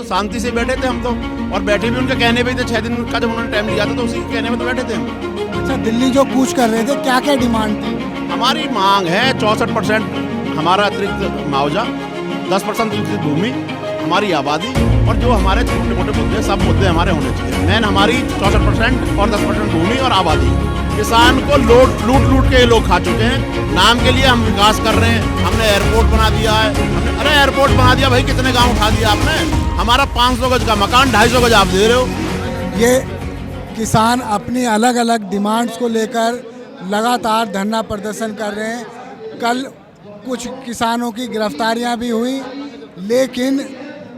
तो शांति से बैठे थे हम तो, और बैठे भी उनके कहने पे थे। 6 दिन का जब उन्होंने टाइम लिया था तो उसी के कहने में तो बैठे थे हम। अच्छा, दिल्ली जो कूच कर रहे थे, क्या क्या डिमांड थी? हमारी मांग है 64% हमारा अतिरिक्त मुआवजा, 10% विकसित भूमि, हमारी आबादी, और जो हमारे छोटे मोटे मुद्दे, सब मुद्दे हमारे होने चाहिए। मेन हमारी 64% और 10% भूमि और आबादी। किसान को लूट के ये लोग खा चुके हैं। नाम के लिए हम विकास कर रहे हैं, हमने एयरपोर्ट बना दिया है। अरे एयरपोर्ट बना दिया भाई, कितने गांव उठा दिया आपने? हमारा 500 गज का मकान 250 गज आप दे रहे हो। ये किसान अपनी अलग अलग डिमांड्स को लेकर लगातार धरना प्रदर्शन कर रहे हैं। कल कुछ किसानों की गिरफ्तारियां भी हुई, लेकिन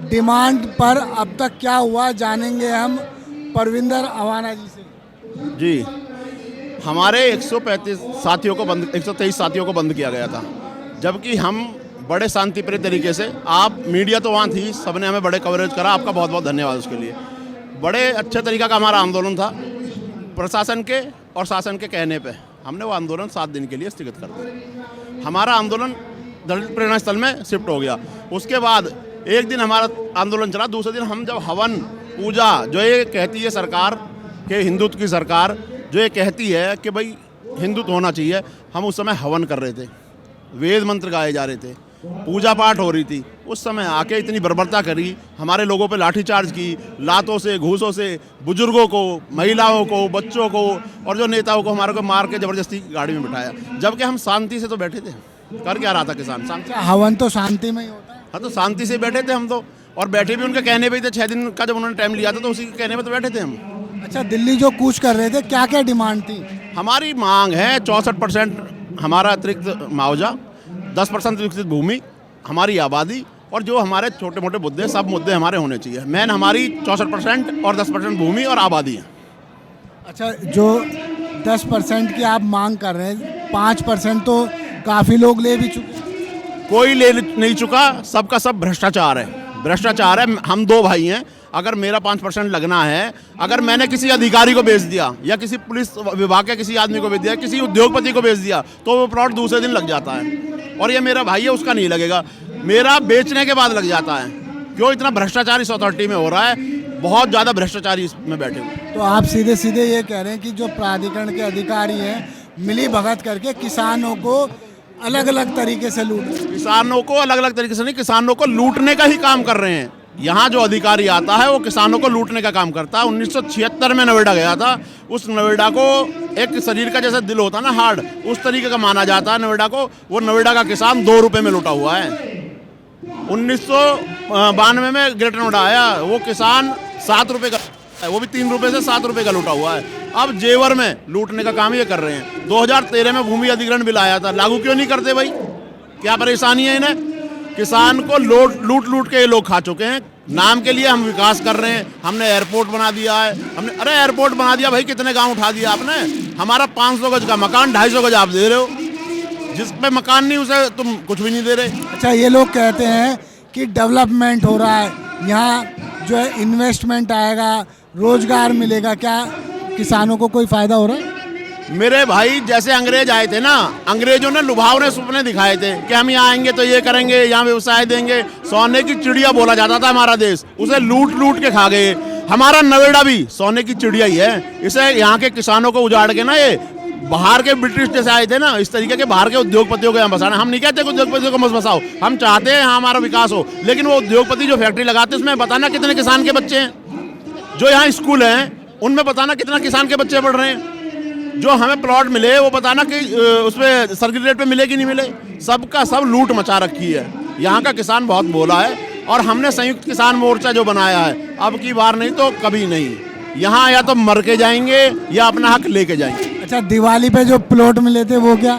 डिमांड पर अब तक क्या हुआ जानेंगे हम परविंदर अवाना जी से। जी, हमारे 135 साथियों को 123 साथियों को बंद किया गया था, जबकि हम बड़े शांतिप्रिय तरीके से, आप मीडिया तो वहाँ थी, सबने हमें बड़े कवरेज करा, आपका बहुत बहुत धन्यवाद उसके लिए। बड़े अच्छे तरीका का हमारा आंदोलन था। प्रशासन के और शासन के कहने पे हमने वो आंदोलन 7 दिन के लिए स्थगित कर दिया। हमारा आंदोलन दलित प्रेरणा स्थल में शिफ्ट हो गया। उसके बाद एक दिन हमारा आंदोलन चला, दूसरे दिन हम जब हवन पूजा, जो ये कहती है सरकार के हिंदुत्व की सरकार, जो ये कहती है कि भाई हिंदुत्व होना चाहिए, हम उस समय हवन कर रहे थे, वेद मंत्र गाए जा रहे थे, पूजा पाठ हो रही थी। उस समय आके इतनी बर्बरता करी, हमारे लोगों पे लाठीचार्ज की, लातों से, घूसों से, बुजुर्गों को, महिलाओं को, बच्चों को, और जो नेताओं को हमारे को मार के ज़बरदस्ती गाड़ी में बिठाया, जबकि हम शांति से तो बैठे थे। कर क्या रहा था किसान? शांति। हवन तो शांति में ही होता है। हाँ, तो शांति से बैठे थे हम तो, और बैठे भी उनके कहने पे थे। 6 दिन का जब उन्होंने टाइम लिया था तो उसी के कहने पे तो बैठे थे हम। अच्छा, दिल्ली जो कूच कर रहे थे, क्या क्या डिमांड थी? हमारी मांग है 64% हमारा अतिरिक्त मुआवजा, 10% विकसित भूमि, हमारी आबादी, और जो हमारे छोटे मोटे मुद्दे, सब मुद्दे हमारे होने चाहिए। मेन हमारी 64% और 10% भूमि और आबादी है। अच्छा, जो 10% की आप मांग कर रहे हैं, 5% तो काफ़ी लोग ले भी चुके हैं। कोई ले नहीं चुका, सबका सब भ्रष्टाचार है, भ्रष्टाचार है। हम 2 भाई हैं, अगर मेरा 5% लगना है, अगर मैंने किसी अधिकारी को बेच दिया, या किसी पुलिस विभाग के किसी आदमी को बेच दिया, किसी उद्योगपति को बेच दिया, तो वो प्लॉट दूसरे दिन लग जाता है। और ये मेरा भाई है, उसका नहीं लगेगा, मेरा बेचने के बाद लग जाता है। क्यों इतना भ्रष्टाचार इस अथॉरिटी में हो रहा है? बहुत ज़्यादा भ्रष्टाचारी इसमें बैठे हुए। तो आप सीधे सीधे ये कह रहे हैं कि जो प्राधिकरण के अधिकारी हैं, मिली भगत करके किसानों को अलग अलग तरीके से लूट रहे हैं। किसानों को अलग अलग तरीके से नहीं, किसानों को लूटने का ही काम कर रहे हैं। यहाँ जो अधिकारी आता है वो किसानों को लूटने का काम करता है। 1976 में नोएडा गया था, उस नोएडा को एक शरीर का जैसे दिल होता है ना, हार्ड, उस तरीके का माना जाता है नोएडा को। वो नोएडा का किसान 2 रुपये में लूटा हुआ है। 1992 में ग्रेटर नोएडा आया, वो किसान 7 रुपये का, वो भी 3 रुपये से 7 रुपये का लूटा हुआ है। अब जेवर में लूटने का काम ये कर रहे हैं। 2013 में भूमि अधिग्रहण बिल आया था, लागू क्यों नहीं करते भाई? क्या परेशानी है इन्हें? किसान को लूट के ये लोग खा चुके हैं। नाम के लिए हम विकास कर रहे हैं, हमने एयरपोर्ट बना दिया है, अरे एयरपोर्ट बना दिया भाई, कितने गांव उठा दिया आपने? हमारा 500 गज का मकान 250 गज आप दे रहे हो। जिस पे मकान नहीं उसे तुम कुछ भी नहीं दे रहे। अच्छा, ये लोग कहते हैं कि डेवलपमेंट हो रहा है, यहाँ जो है इन्वेस्टमेंट आएगा, रोजगार मिलेगा, क्या किसानों को कोई फायदा हो रहा है? मेरे भाई, जैसे अंग्रेज आए थे ना, अंग्रेजों ने लुभावने सपने दिखाए थे कि हम यहाँ आएंगे तो ये करेंगे, यहाँ व्यवसाय देंगे। सोने की चिड़िया बोला जाता था हमारा देश, उसे लूट के खा गए। हमारा नोएडा भी सोने की चिड़िया ही है। इसे यहाँ के किसानों को उजाड़ के ना, ये बाहर के ब्रिटिश जैसे आए थे ना, इस तरीके के बाहर के उद्योगपतियों को यहाँ बसाना। हम नहीं कहते कि उद्योगपतियों को मत बसाओ, हम चाहते हैं यहाँ हमारा विकास हो, लेकिन वो उद्योगपति जो फैक्ट्री लगाते हैं उसमें बताना कितने किसान के बच्चे हैं। जो यहाँ स्कूल हैं उनमें बताना कितना किसान के बच्चे पढ़ रहे हैं। जो हमें प्लॉट मिले वो बताना कि उसमें सर्किट रेट पे मिले कि नहीं मिले। सबका सब लूट मचा रखी है। यहाँ का किसान बहुत भोला है, और हमने संयुक्त किसान मोर्चा जो बनाया है, अब की बार नहीं तो कभी नहीं, यहाँ या तो मर के जाएंगे या अपना हक लेके जाएंगे। अच्छा, दिवाली पे जो प्लॉट मिले थे वो क्या?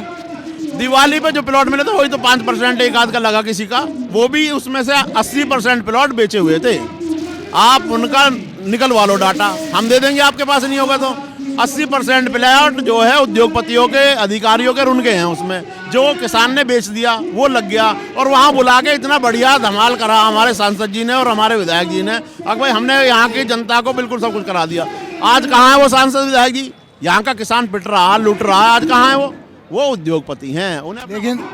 दिवाली पे जो प्लॉट मिले थे वही तो 5% एक आध का लगा किसी का, वो भी उसमें से 80% प्लॉट बेचे हुए थे। आप उनका निकलवा लो डाटा, हम दे देंगे, आपके पास नहीं होगा तो। 80% प्लॉट जो है उद्योगपतियों के, अधिकारियों के उनके हैं, उसमें जो किसान ने बेच दिया वो लग गया। और वहाँ बुला के इतना बढ़िया धमाल करा हमारे सांसद जी ने और हमारे विधायक जी ने। अब भाई हमने यहाँ की जनता को बिल्कुल सब कुछ करा दिया। आज कहाँ है वो सांसद विधायक जी? यहाँ का किसान पिट रहा, लूट रहा है, आज कहाँ है वो उद्योगपति हैं। उन्हें लेकिन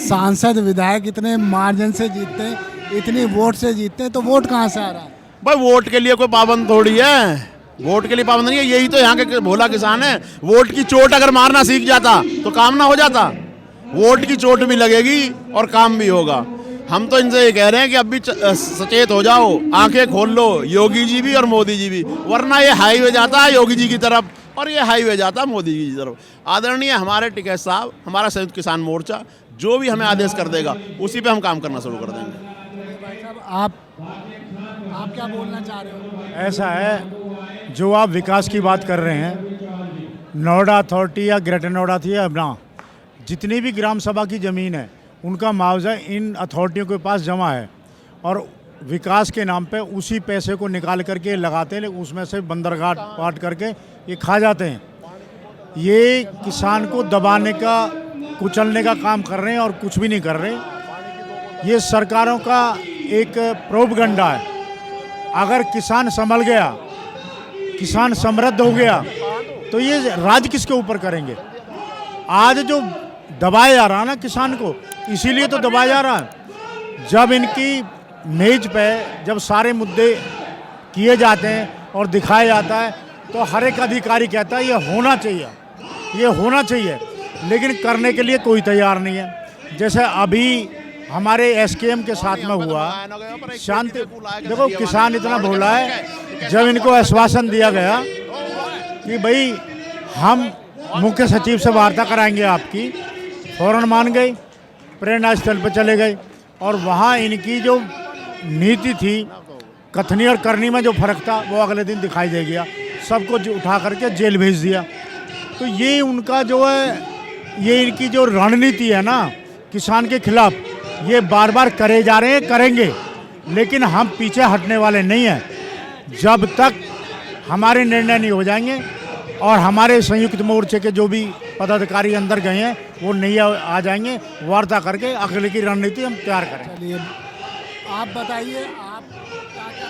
सांसद विधायक इतने मार्जिन से जीतते हैं, इतनी वोट से जीतते हैं, तो वोट कहाँ से आ रहा है? भाई वोट के लिए कोई पाबंद थोड़ी है, वोट के लिए पाबंद नहीं है। यही तो यहाँ के भोला किसान है। वोट की चोट अगर मारना सीख जाता तो काम ना हो जाता। वोट की चोट भी लगेगी और काम भी होगा। हम तो इनसे ये कह रहे हैं कि अब भी सचेत हो जाओ, आंखें खोल लो, योगी जी भी और मोदी जी भी, वरना ये हाईवे जाता है योगी जी की तरफ और ये हाईवे जाता है मोदी जी की तरफ। आदरणीय हमारे टिकैत साहब, हमारा संयुक्त किसान मोर्चा जो भी हमें आदेश कर देगा उसी पे हम काम करना शुरू कर देंगे। भाई साहब आप क्या बोलना चाह रहे हो? ऐसा है, जो आप विकास की बात कर रहे हैं, नोएडा अथॉरिटी या ग्रेटर नोएडा थी या अपना, जितनी भी ग्राम सभा की ज़मीन है उनका मुआवजा इन अथॉरिटियों के पास जमा है और विकास के नाम पे उसी पैसे को निकाल करके लगाते हैं, लेकिन उसमें से बंदरगाह काट करके ये खा जाते हैं। ये किसान को दबाने का, कुचलने का काम कर रहे हैं और कुछ भी नहीं कर रहे। ये सरकारों का एक प्रोपगंडा है। अगर किसान संभल गया, किसान समृद्ध हो गया, तो ये राज किसके ऊपर करेंगे? आज जो दबाया जा रहा है ना किसान को, इसीलिए तो दबाया जा रहा है। जब इनकी मेज पे जब सारे मुद्दे किए जाते हैं और दिखाया जाता है तो हर एक अधिकारी कहता है ये होना चाहिए, ये होना चाहिए, लेकिन करने के लिए कोई तैयार नहीं है। जैसे अभी हमारे एसकेएम के साथ में हुआ, शांति, देखो किसान इतना बोला है, जब इनको आश्वासन दिया गया कि भाई हम मुख्य सचिव से वार्ता कराएंगे आपकी, फौरन मान गए, प्रेरणा स्थल पर चले गए और वहाँ इनकी जो नीति थी, कथनी और करनी में जो फर्क था वो अगले दिन दिखाई दे गया। सबको उठा करके जेल भेज दिया। तो ये उनका जो है, ये इनकी जो रणनीति है ना किसान के खिलाफ, ये बार बार करे जा रहे हैं, करेंगे, लेकिन हम पीछे हटने वाले नहीं हैं। जब तक हमारे निर्णय नहीं हो जाएंगे और हमारे संयुक्त मोर्चे के जो भी पदाधिकारी अंदर गए हैं वो नहीं आ जाएंगे, वार्ता करके अगले की रणनीति हम तैयार करें। चलिए आप बताइए, आप क्या क्या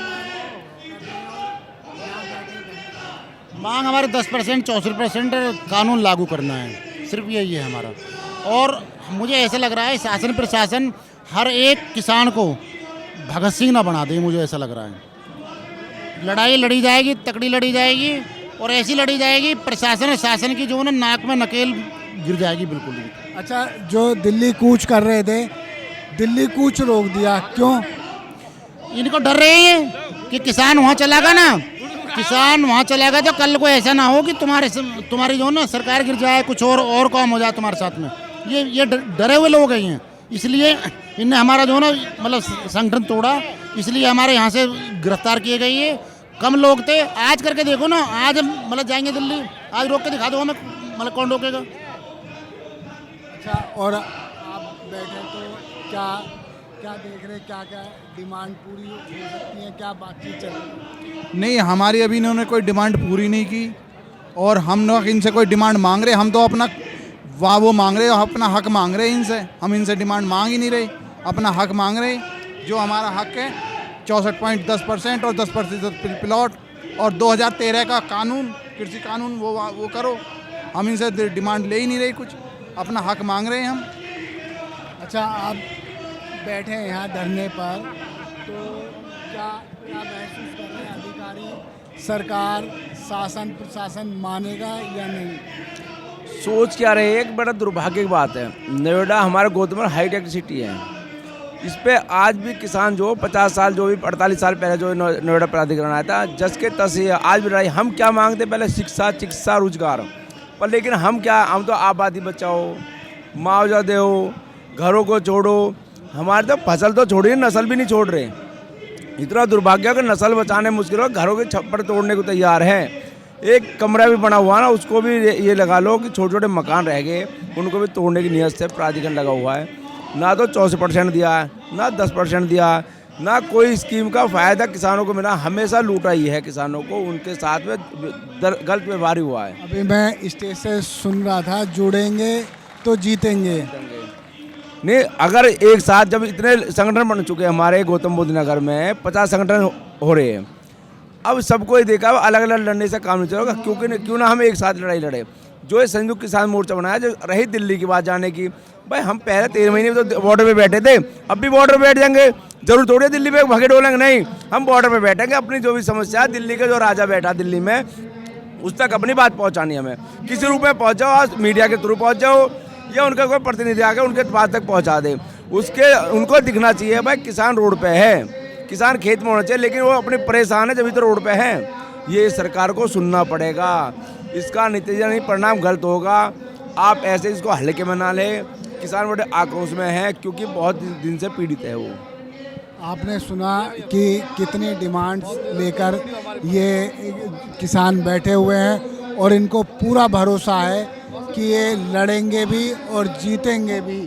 मांग हमारे 10%, 64% कानून लागू करना है, सिर्फ यही है हमारा। और मुझे ऐसा लग रहा है शासन प्रशासन हर एक किसान को भगत सिंह ना बना दे, मुझे ऐसा लग रहा है। लड़ाई लड़ी जाएगी, तकड़ी लड़ी जाएगी और ऐसी लड़ी जाएगी प्रशासन और शासन की जो है ना नाक में नकेल गिर जाएगी बिल्कुल ही। अच्छा, जो दिल्ली कूच कर रहे थे, दिल्ली कूच रोक दिया, क्यों? इनको डर रहे हैं कि किसान वहाँ चला गया ना, किसान वहाँ चला गया तो कल को ऐसा ना हो कि तुम्हारी जो ना सरकार गिर जाए, कुछ और काम हो जाए तुम्हारे साथ में। ये डरे हुए लोग हैं, इसलिए इनने हमारा जो ना मतलब संगठन तोड़ा, इसलिए हमारे यहाँ से गिरफ्तार किए गए। ये कम लोग थे, आज करके देखो ना, आज मतलब जाएंगे दिल्ली, आज रोक के दिखा दो हमें, मतलब कौन रोकेगा। अच्छा, और आप बैठे तो क्या क्या देख रहे, क्या क्या डिमांड पूरी हो सकती है, क्या बातचीत चल रही है? नहीं, हमारी अभी इन्होंने कोई डिमांड पूरी नहीं की और हम लोग इनसे कोई डिमांड मांग रहे, हम तो अपना वो मांग रहे, अपना हक मांग रहे इनसे। हम इनसे डिमांड मांग ही नहीं रहे, अपना हक मांग रहे। जो हमारा हक है 64.10% और 10% प्लॉट और 2013 का कानून, कृषि कानून, वो करो। हम इनसे डिमांड ले ही नहीं रहे, कुछ अपना हक मांग रहे हैं हम। अच्छा, आप बैठे हैं यहाँ धरने पर, तो क्या क्या महसूस कर रहे हैं? अधिकारी, सरकार, शासन प्रशासन मानेगा या नहीं? सोच क्या रहे, एक बड़ा दुर्भाग्य की बात है, नोएडा हमारा गौतम हाईटेक सिटी है। इस पे आज भी किसान जो 50 साल, जो भी 48 साल पहले जो नोएडा प्राधिकरण आया था, जस के तस ही आज भी लड़ाई। हम क्या मांगते, पहले शिक्षा, चिकित्सा, रोजगार, पर लेकिन हम तो आबादी बचाओ, मुआवजा दो, घरों को छोड़ो। हमारे तो फसल तो छोड़िए, नस्ल भी नहीं छोड़ रहे। इतना दुर्भाग्य है कि नस्ल बचाने मुश्किल हो, घरों के छप्पर तोड़ने को तैयार हैं। एक कमरा भी बना हुआ ना, उसको भी ये लगा लो कि छोटे छोटे मकान रह गए, उनको भी तोड़ने की नियत से प्राधिकरण लगा हुआ है। ना तो 64% दिया है, ना 10% दिया है, ना कोई स्कीम का फ़ायदा किसानों को मिला। हमेशा लूटा ही है किसानों को, उनके साथ में गलत व्यवहार हुआ है। अभी मैं स्टेज से सुन रहा था, जुड़ेंगे तो जीतेंगे। नहीं, अगर एक साथ जब इतने संगठन बन चुके हैं हमारे गौतम बुद्ध नगर में, 50 संगठन हो रहे हैं, अब सबको ये देखा अलग अलग लड़ने से काम नहीं चलेगा। क्यों ना हम एक साथ लड़ाई लड़े। जो ये संयुक्त किसान मोर्चा बनाया, जो रही दिल्ली की बात जाने की, भाई हम पहले 13 महीने तो बॉर्डर पे बैठे थे, अब भी बॉर्डर पे बैठ जाएंगे। जरूर थोड़ी है दिल्ली पे भगे डोलेंगे, नहीं, हम बॉर्डर पे बैठेंगे। अपनी जो भी समस्या है, दिल्ली के जो राजा बैठा दिल्ली में, उस तक अपनी बात पहुंचानी है हमें। किसी रूप में पहुंचाओ, आज मीडिया के थ्रू पहुंच जाओ या उनका कोई प्रतिनिधि आकर उनके बात तक पहुंचा दे। उसके उनको दिखना चाहिए भाई किसान रोड पे है, किसान खेत में होना चाहिए, लेकिन वो अपने परेशान है जब तो रोड पे है। ये सरकार को सुनना पड़ेगा, इसका नतीजा नहीं परिणाम गलत होगा। आप ऐसे इसको हल्के में ना ले। किसान बड़े आक्रोश में है क्योंकि बहुत दिन से पीड़ित है वो। आपने सुना कि कितनी डिमांड्स लेकर ये किसान बैठे हुए हैं और इनको पूरा भरोसा है कि ये लड़ेंगे भी और जीतेंगे भी।